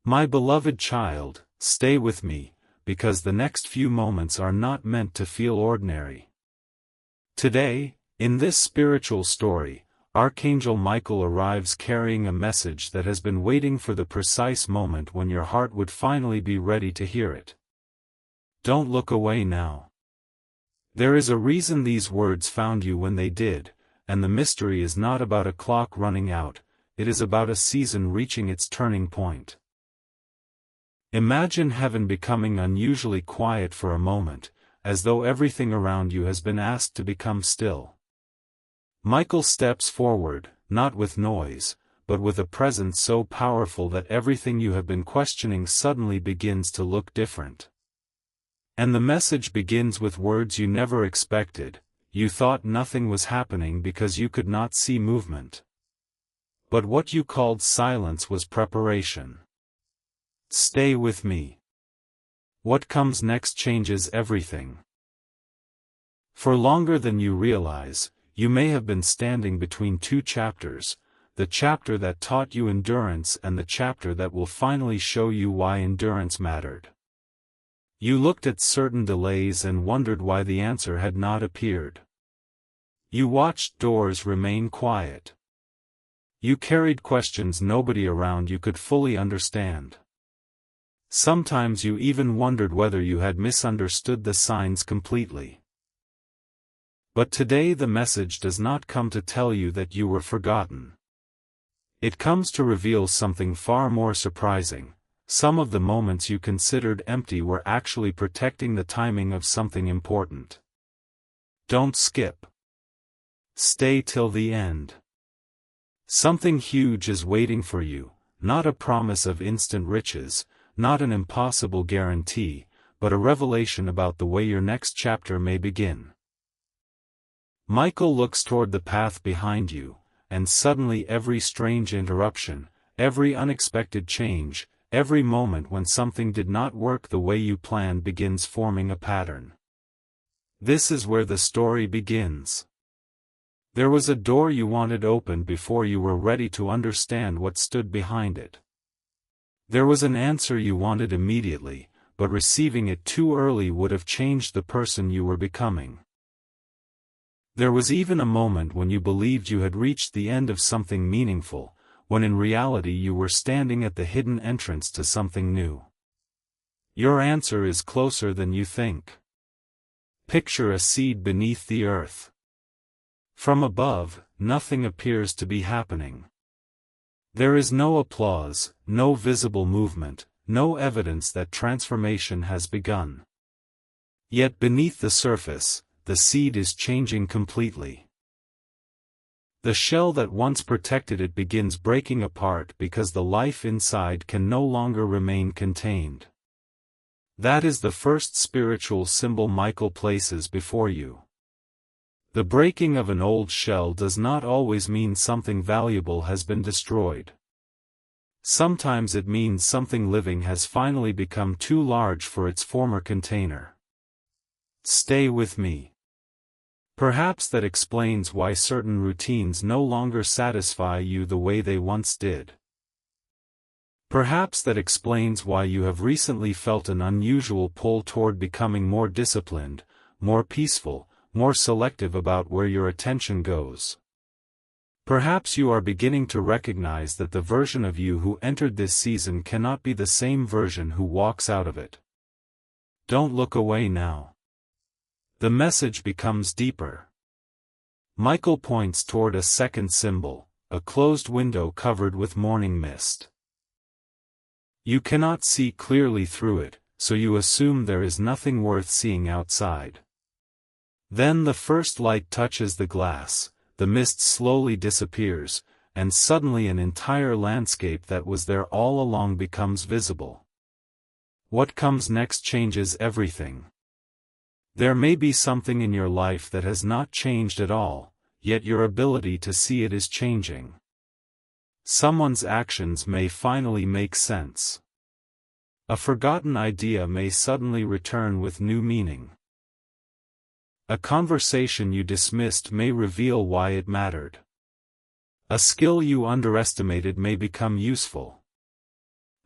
My beloved child, stay with me, because the next few moments are not meant to feel ordinary. Today, in this spiritual story, Archangel Michael arrives carrying a message that has been waiting for the precise moment when your heart would finally be ready to hear it. Don't look away now. There is a reason these words found you when they did, and the mystery is not about a clock running out, it is about a season reaching its turning point. Imagine heaven becoming unusually quiet for a moment, as though everything around you has been asked to become still. Michael steps forward, not with noise, but with a presence so powerful that everything you have been questioning suddenly begins to look different. And the message begins with words you never expected. You thought nothing was happening because you could not see movement. But what you called silence was preparation. Stay with me. What comes next changes everything. For longer than you realize, you may have been standing between two chapters, the chapter that taught you endurance and the chapter that will finally show you why endurance mattered. You looked at certain delays and wondered why the answer had not appeared. You watched doors remain quiet. You carried questions nobody around you could fully understand. Sometimes you even wondered whether you had misunderstood the signs completely. But today the message does not come to tell you that you were forgotten. It comes to reveal something far more surprising. Some of the moments you considered empty were actually protecting the timing of something important. Don't skip. Stay till the end. Something huge is waiting for you, not a promise of instant riches, not an impossible guarantee, but a revelation about the way your next chapter may begin. Michael looks toward the path behind you, and suddenly every strange interruption, every unexpected change, every moment when something did not work the way you planned begins forming a pattern. This is where the story begins. There was a door you wanted opened before you were ready to understand what stood behind it. There was an answer you wanted immediately, but receiving it too early would have changed the person you were becoming. There was even a moment when you believed you had reached the end of something meaningful, when in reality you were standing at the hidden entrance to something new. Your answer is closer than you think. Picture a seed beneath the earth. From above, nothing appears to be happening. There is no applause, no visible movement, no evidence that transformation has begun. Yet beneath the surface, the seed is changing completely. The shell that once protected it begins breaking apart because the life inside can no longer remain contained. That is the first spiritual symbol Michael places before you. The breaking of an old shell does not always mean something valuable has been destroyed. Sometimes it means something living has finally become too large for its former container. Stay with me. Perhaps that explains why certain routines no longer satisfy you the way they once did. Perhaps that explains why you have recently felt an unusual pull toward becoming more disciplined, more peaceful, more selective about where your attention goes. Perhaps you are beginning to recognize that the version of you who entered this season cannot be the same version who walks out of it. Don't look away now. The message becomes deeper. Michael points toward a second symbol, a closed window covered with morning mist. You cannot see clearly through it, so you assume there is nothing worth seeing outside. Then the first light touches the glass, the mist slowly disappears, and suddenly an entire landscape that was there all along becomes visible. What comes next changes everything. There may be something in your life that has not changed at all, yet your ability to see it is changing. Someone's actions may finally make sense. A forgotten idea may suddenly return with new meaning. A conversation you dismissed may reveal why it mattered. A skill you underestimated may become useful.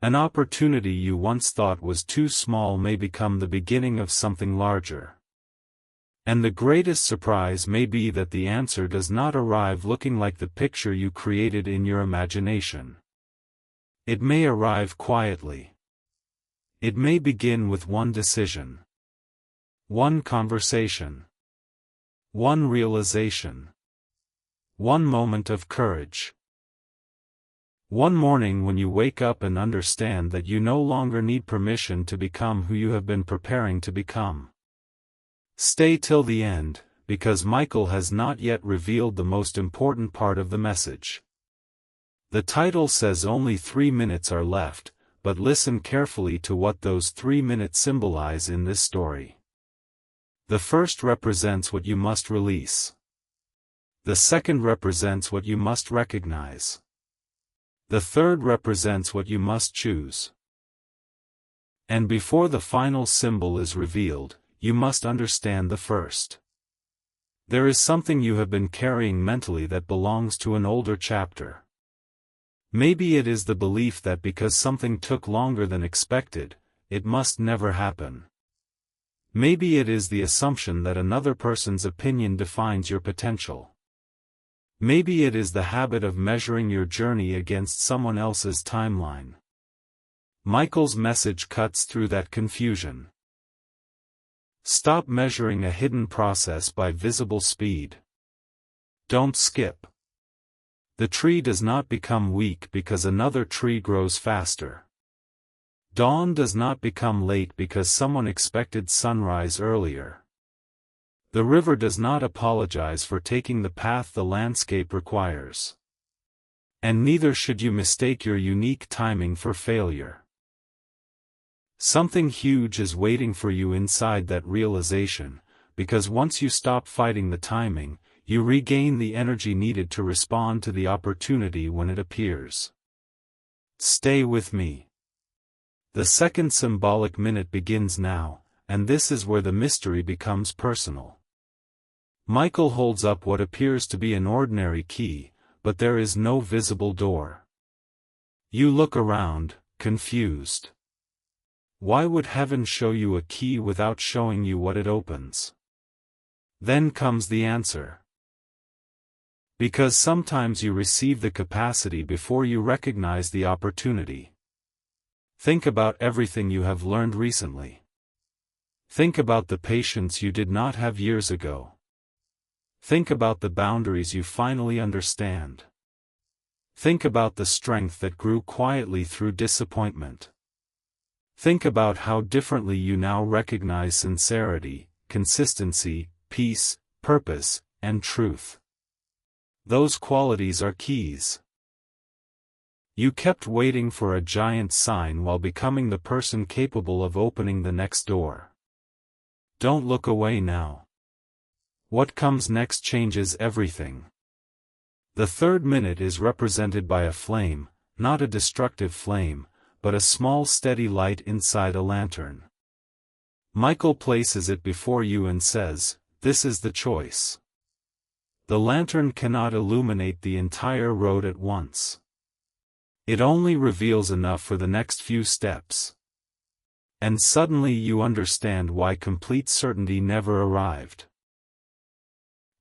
An opportunity you once thought was too small may become the beginning of something larger. And the greatest surprise may be that the answer does not arrive looking like the picture you created in your imagination. It may arrive quietly. It may begin with one decision, one conversation, one realization, one moment of courage. One morning when you wake up and understand that you no longer need permission to become who you have been preparing to become. Stay till the end, because Michael has not yet revealed the most important part of the message. The title says only 3 minutes are left, but listen carefully to what those 3 minutes symbolize in this story. The first represents what you must release. The second represents what you must recognize. The third represents what you must choose. And before the final symbol is revealed, you must understand the first. There is something you have been carrying mentally that belongs to an older chapter. Maybe it is the belief that because something took longer than expected, it must never happen. Maybe it is the assumption that another person's opinion defines your potential. Maybe it is the habit of measuring your journey against someone else's timeline. Michael's message cuts through that confusion. Stop measuring a hidden process by visible speed. Don't skip. The tree does not become weak because another tree grows faster. Dawn does not become late because someone expected sunrise earlier. The river does not apologize for taking the path the landscape requires. And neither should you mistake your unique timing for failure. Something huge is waiting for you inside that realization, because once you stop fighting the timing, you regain the energy needed to respond to the opportunity when it appears. Stay with me. The second symbolic minute begins now, and this is where the mystery becomes personal. Michael holds up what appears to be an ordinary key, but there is no visible door. You look around, confused. Why would heaven show you a key without showing you what it opens? Then comes the answer. Because sometimes you receive the capacity before you recognize the opportunity. Think about everything you have learned recently. Think about the patience you did not have years ago. Think about the boundaries you finally understand. Think about the strength that grew quietly through disappointment. Think about how differently you now recognize sincerity, consistency, peace, purpose, and truth. Those qualities are keys. You kept waiting for a giant sign while becoming the person capable of opening the next door. Don't look away now. What comes next changes everything. The third minute is represented by a flame, not a destructive flame, but a small steady light inside a lantern. Michael places it before you and says, "This is the choice." The lantern cannot illuminate the entire road at once. It only reveals enough for the next few steps. And suddenly you understand why complete certainty never arrived.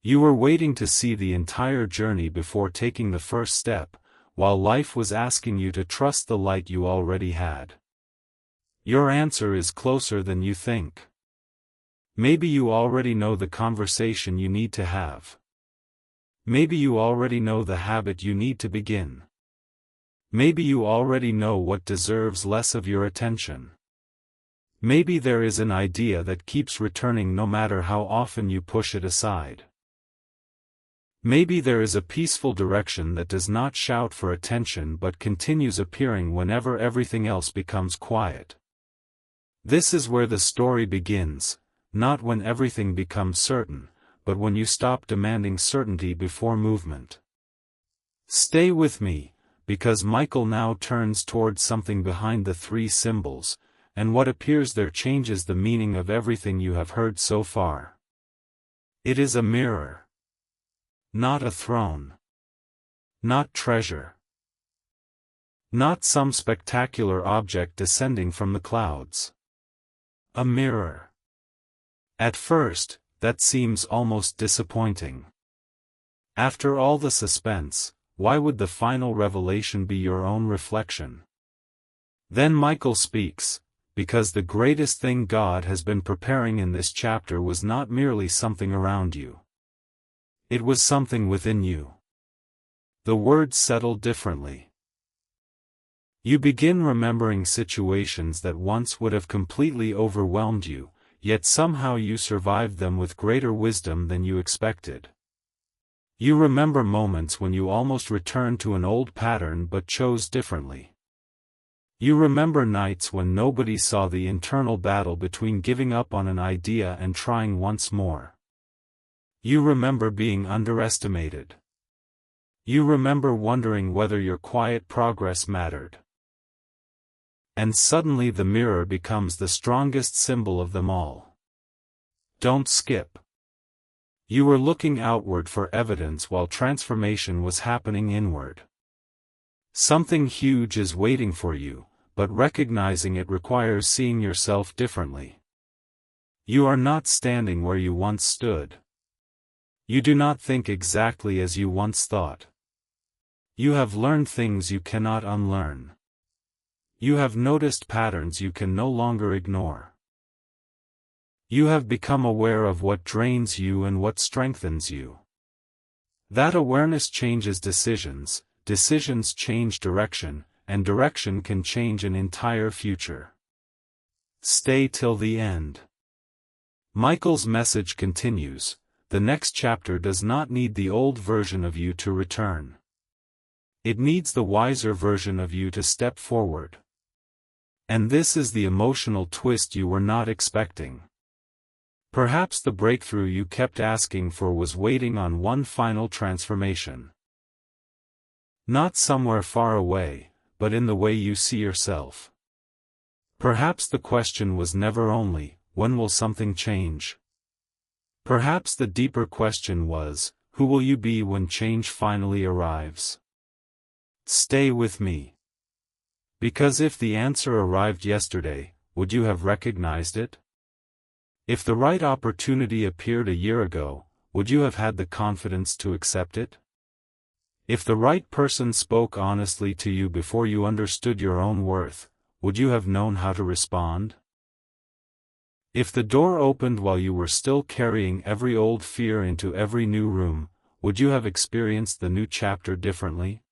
You were waiting to see the entire journey before taking the first step, while life was asking you to trust the light you already had. Your answer is closer than you think. Maybe you already know the conversation you need to have. Maybe you already know the habit you need to begin. Maybe you already know what deserves less of your attention. Maybe there is an idea that keeps returning no matter how often you push it aside. Maybe there is a peaceful direction that does not shout for attention but continues appearing whenever everything else becomes quiet. This is where the story begins, not when everything becomes certain, but when you stop demanding certainty before movement. Stay with me, because Michael now turns towards something behind the three symbols, and what appears there changes the meaning of everything you have heard so far. It is a mirror. Not a throne. Not treasure. Not some spectacular object descending from the clouds. A mirror. At first, that seems almost disappointing. After all the suspense, why would the final revelation be your own reflection? Then Michael speaks, because the greatest thing God has been preparing in this chapter was not merely something around you. It was something within you. The words settle differently. You begin remembering situations that once would have completely overwhelmed you, yet somehow you survived them with greater wisdom than you expected. You remember moments when you almost returned to an old pattern but chose differently. You remember nights when nobody saw the internal battle between giving up on an idea and trying once more. You remember being underestimated. You remember wondering whether your quiet progress mattered. And suddenly the mirror becomes the strongest symbol of them all. Don't skip. You were looking outward for evidence while transformation was happening inward. Something huge is waiting for you, but recognizing it requires seeing yourself differently. You are not standing where you once stood. You do not think exactly as you once thought. You have learned things you cannot unlearn. You have noticed patterns you can no longer ignore. You have become aware of what drains you and what strengthens you. That awareness changes decisions, decisions change direction, and direction can change an entire future. Stay till the end. Michael's message continues. The next chapter does not need the old version of you to return. It needs the wiser version of you to step forward. And this is the emotional twist you were not expecting. Perhaps the breakthrough you kept asking for was waiting on one final transformation. Not somewhere far away, but in the way you see yourself. Perhaps the question was never only, when will something change? Perhaps the deeper question was, who will you be when change finally arrives? Stay with me. Because if the answer arrived yesterday, would you have recognized it? If the right opportunity appeared a year ago, would you have had the confidence to accept it? If the right person spoke honestly to you before you understood your own worth, would you have known how to respond? If the door opened while you were still carrying every old fear into every new room, would you have experienced the new chapter differently?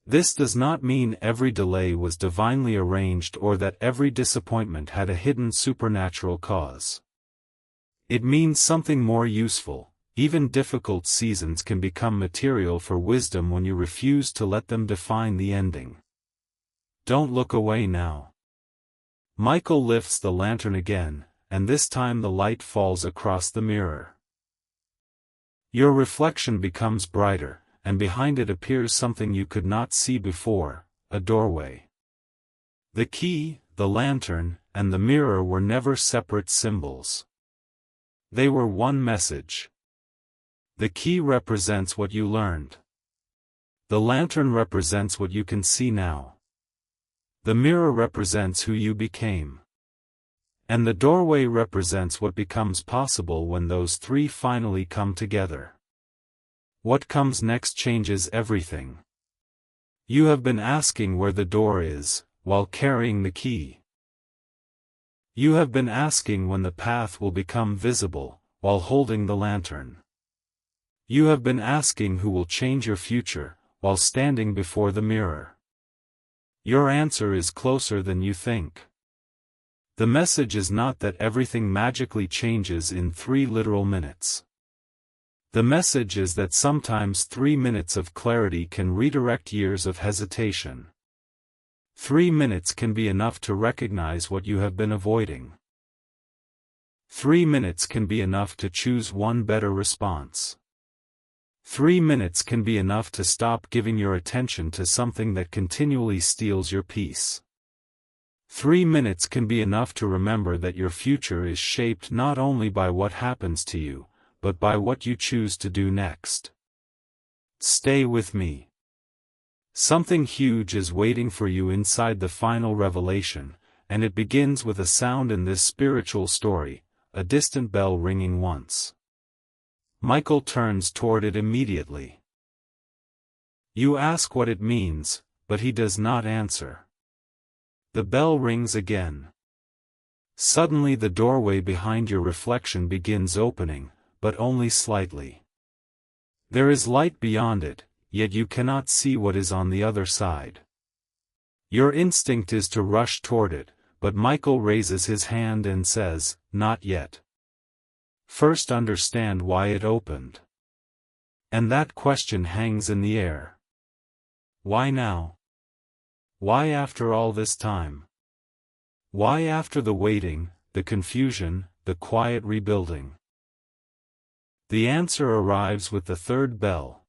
This does not mean every delay was divinely arranged or that every disappointment had a hidden supernatural cause. It means something more useful. Even difficult seasons can become material for wisdom when you refuse to let them define the ending. Don't look away now. Michael lifts the lantern again, and this time the light falls across the mirror. Your reflection becomes brighter, and behind it appears something you could not see before, a doorway. The key, the lantern, and the mirror were never separate symbols. They were one message. The key represents what you learned. The lantern represents what you can see now. The mirror represents who you became. And the doorway represents what becomes possible when those three finally come together. What comes next changes everything. You have been asking where the door is, while carrying the key. You have been asking when the path will become visible, while holding the lantern. You have been asking who will change your future, while standing before the mirror. Your answer is closer than you think. The message is not that everything magically changes in 3 literal minutes. The message is that sometimes 3 minutes of clarity can redirect years of hesitation. 3 minutes can be enough to recognize what you have been avoiding. 3 minutes can be enough to choose one better response. 3 minutes can be enough to stop giving your attention to something that continually steals your peace. 3 minutes can be enough to remember that your future is shaped not only by what happens to you, but by what you choose to do next. Stay with me. Something huge is waiting for you inside the final revelation, and it begins with a sound in this spiritual story, a distant bell ringing once. Michael turns toward it immediately. You ask what it means, but he does not answer. The bell rings again. Suddenly the doorway behind your reflection begins opening, but only slightly. There is light beyond it, yet you cannot see what is on the other side. Your instinct is to rush toward it, but Michael raises his hand and says, "Not yet. First understand why it opened." And that question hangs in the air. Why now? Why after all this time? Why after the waiting, the confusion, the quiet rebuilding? The answer arrives with the third bell.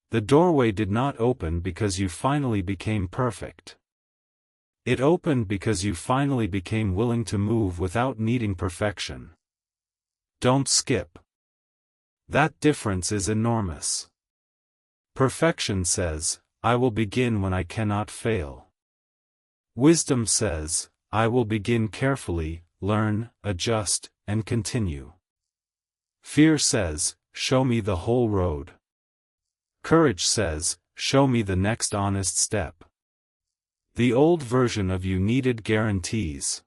The doorway did not open because you finally became perfect. It opened because you finally became willing to move without needing perfection. Don't skip. That difference is enormous. Perfection says, "I will begin when I cannot fail." Wisdom says, "I will begin carefully, learn, adjust, and continue." Fear says, "Show me the whole road." Courage says, "Show me the next honest step." The old version of you needed guarantees.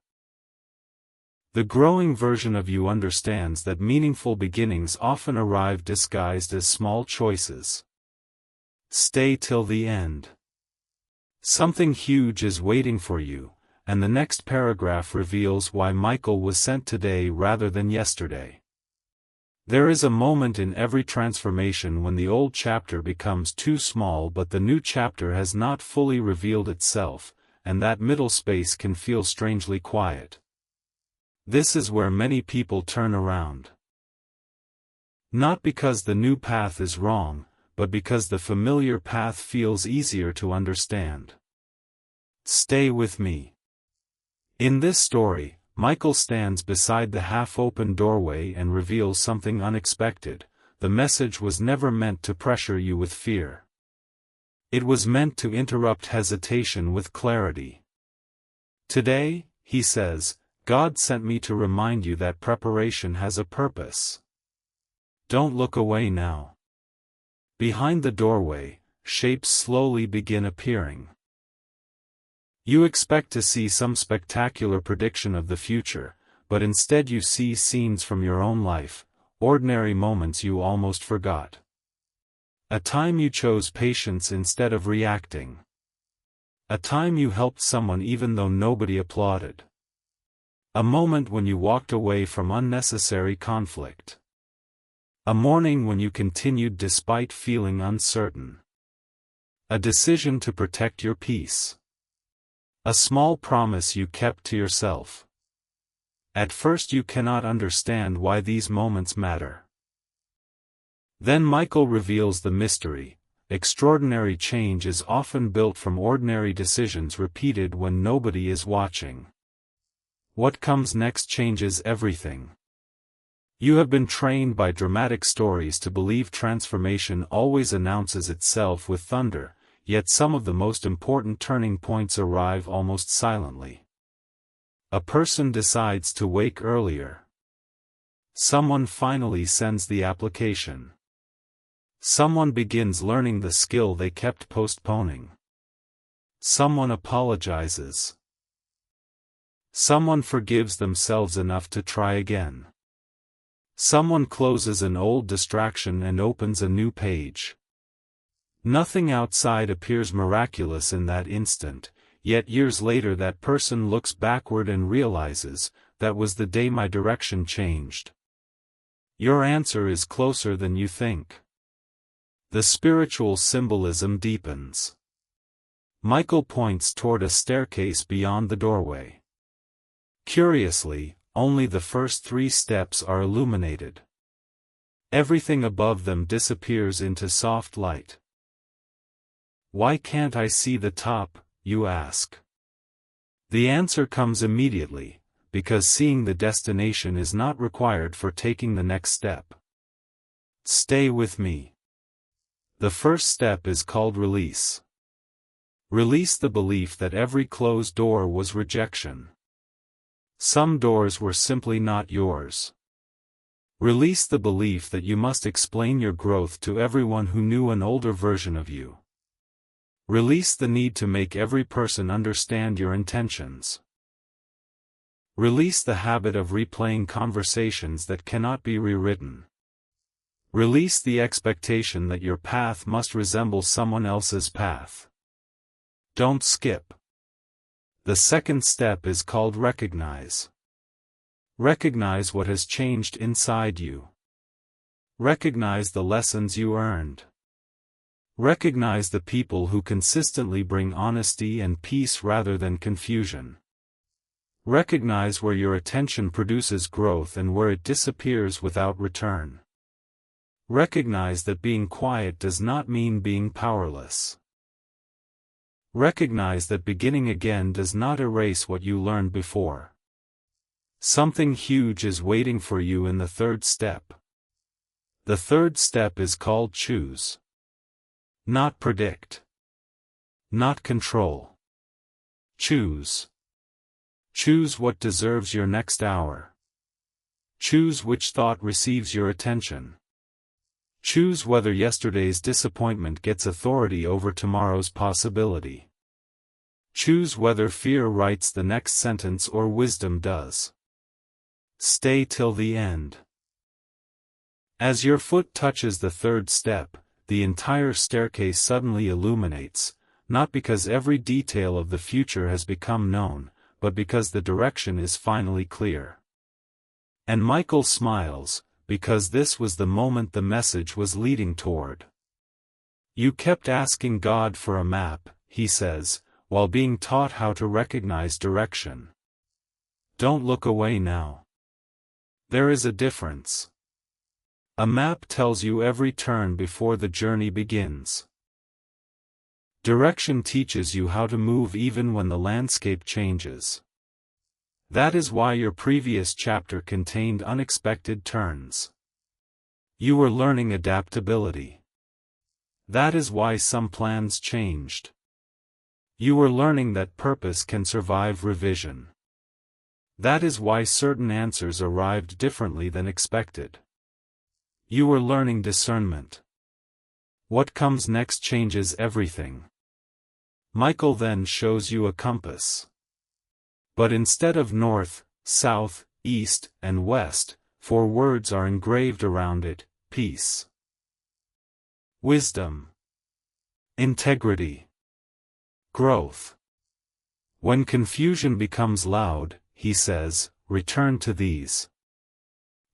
The growing version of you understands that meaningful beginnings often arrive disguised as small choices. Stay till the end. Something huge is waiting for you, and the next paragraph reveals why Michael was sent today rather than yesterday. There is a moment in every transformation when the old chapter becomes too small but the new chapter has not fully revealed itself, and that middle space can feel strangely quiet. This is where many people turn around. Not because the new path is wrong, but because the familiar path feels easier to understand. Stay with me. In this story, Michael stands beside the half-open doorway and reveals something unexpected. The message was never meant to pressure you with fear. It was meant to interrupt hesitation with clarity. Today, he says, God sent me to remind you that preparation has a purpose. Don't look away now. Behind the doorway, shapes slowly begin appearing. You expect to see some spectacular prediction of the future, but instead you see scenes from your own life, ordinary moments you almost forgot. A time you chose patience instead of reacting. A time you helped someone even though nobody applauded. A moment when you walked away from unnecessary conflict. A morning when you continued despite feeling uncertain. A decision to protect your peace. A small promise you kept to yourself. At first you cannot understand why these moments matter. Then Michael reveals the mystery. Extraordinary change is often built from ordinary decisions repeated when nobody is watching. What comes next changes everything. You have been trained by dramatic stories to believe transformation always announces itself with thunder, yet some of the most important turning points arrive almost silently. A person decides to wake earlier. Someone finally sends the application. Someone begins learning the skill they kept postponing. Someone apologizes. Someone forgives themselves enough to try again. Someone closes an old distraction and opens a new page. Nothing outside appears miraculous in that instant, yet years later that person looks backward and realizes, that was the day my direction changed. Your answer is closer than you think. The spiritual symbolism deepens. Michael points toward a staircase beyond the doorway. Curiously, only the first 3 steps are illuminated. Everything above them disappears into soft light. Why can't I see the top, you ask? The answer comes immediately, because seeing the destination is not required for taking the next step. Stay with me. The first step is called release. Release the belief that every closed door was rejection. Some doors were simply not yours. Release the belief that you must explain your growth to everyone who knew an older version of you. Release the need to make every person understand your intentions. Release the habit of replaying conversations that cannot be rewritten. Release the expectation that your path must resemble someone else's path. Don't skip. The second step is called recognize. Recognize what has changed inside you. Recognize the lessons you earned. Recognize the people who consistently bring honesty and peace rather than confusion. Recognize where your attention produces growth and where it disappears without return. Recognize that being quiet does not mean being powerless. Recognize that beginning again does not erase what you learned before. Something huge is waiting for you in the third step. The third step is called choose. Not predict. Not control. Choose. Choose what deserves your next hour. Choose which thought receives your attention. Choose whether yesterday's disappointment gets authority over tomorrow's possibility. Choose whether fear writes the next sentence or wisdom does. Stay till the end. As your foot touches the third step, the entire staircase suddenly illuminates, not because every detail of the future has become known, but because the direction is finally clear. And Michael smiles, because this was the moment the message was leading toward. You kept asking God for a map, he says, while being taught how to recognize direction. Don't look away now. There is a difference. A map tells you every turn before the journey begins. Direction teaches you how to move even when the landscape changes. That is why your previous chapter contained unexpected turns. You were learning adaptability. That is why some plans changed. You were learning that purpose can survive revision. That is why certain answers arrived differently than expected. You were learning discernment. What comes next changes everything. Michael then shows you a compass. But instead of north, south, east, and west, 4 words are engraved around it: peace, wisdom, integrity, growth. When confusion becomes loud, he says, return to these.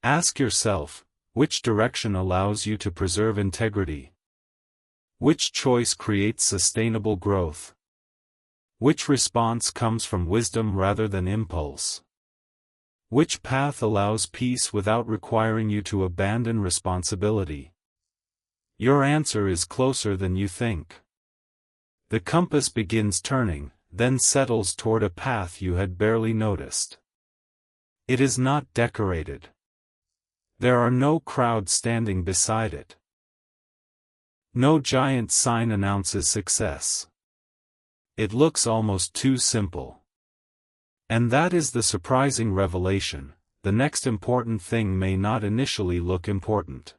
Ask yourself, which direction allows you to preserve integrity? Which choice creates sustainable growth? Which response comes from wisdom rather than impulse? Which path allows peace without requiring you to abandon responsibility? Your answer is closer than you think. The compass begins turning, then settles toward a path you had barely noticed. It is not decorated. There are no crowds standing beside it. No giant sign announces success. It looks almost too simple. And that is the surprising revelation: the next important thing may not initially look important.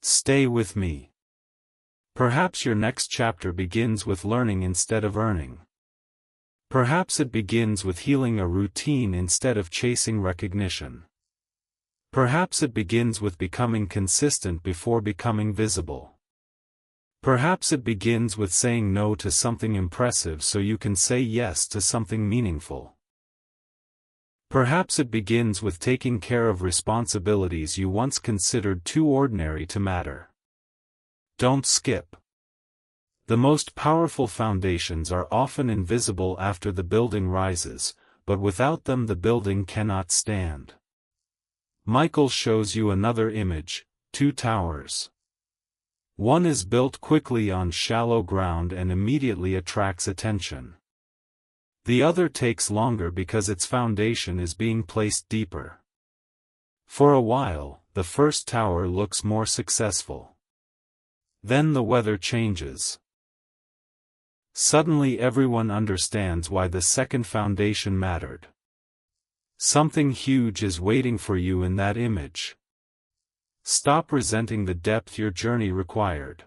Stay with me. Perhaps your next chapter begins with learning instead of earning. Perhaps it begins with healing a routine instead of chasing recognition. Perhaps it begins with becoming consistent before becoming visible. Perhaps it begins with saying no to something impressive so you can say yes to something meaningful. Perhaps it begins with taking care of responsibilities you once considered too ordinary to matter. Don't skip. The most powerful foundations are often invisible after the building rises, but without them the building cannot stand. Michael shows you another image: 2 towers. One is built quickly on shallow ground and immediately attracts attention. The other takes longer because its foundation is being placed deeper. For a while, the first tower looks more successful. Then the weather changes. Suddenly everyone understands why the second foundation mattered. Something huge is waiting for you in that image. Stop resenting the depth your journey required.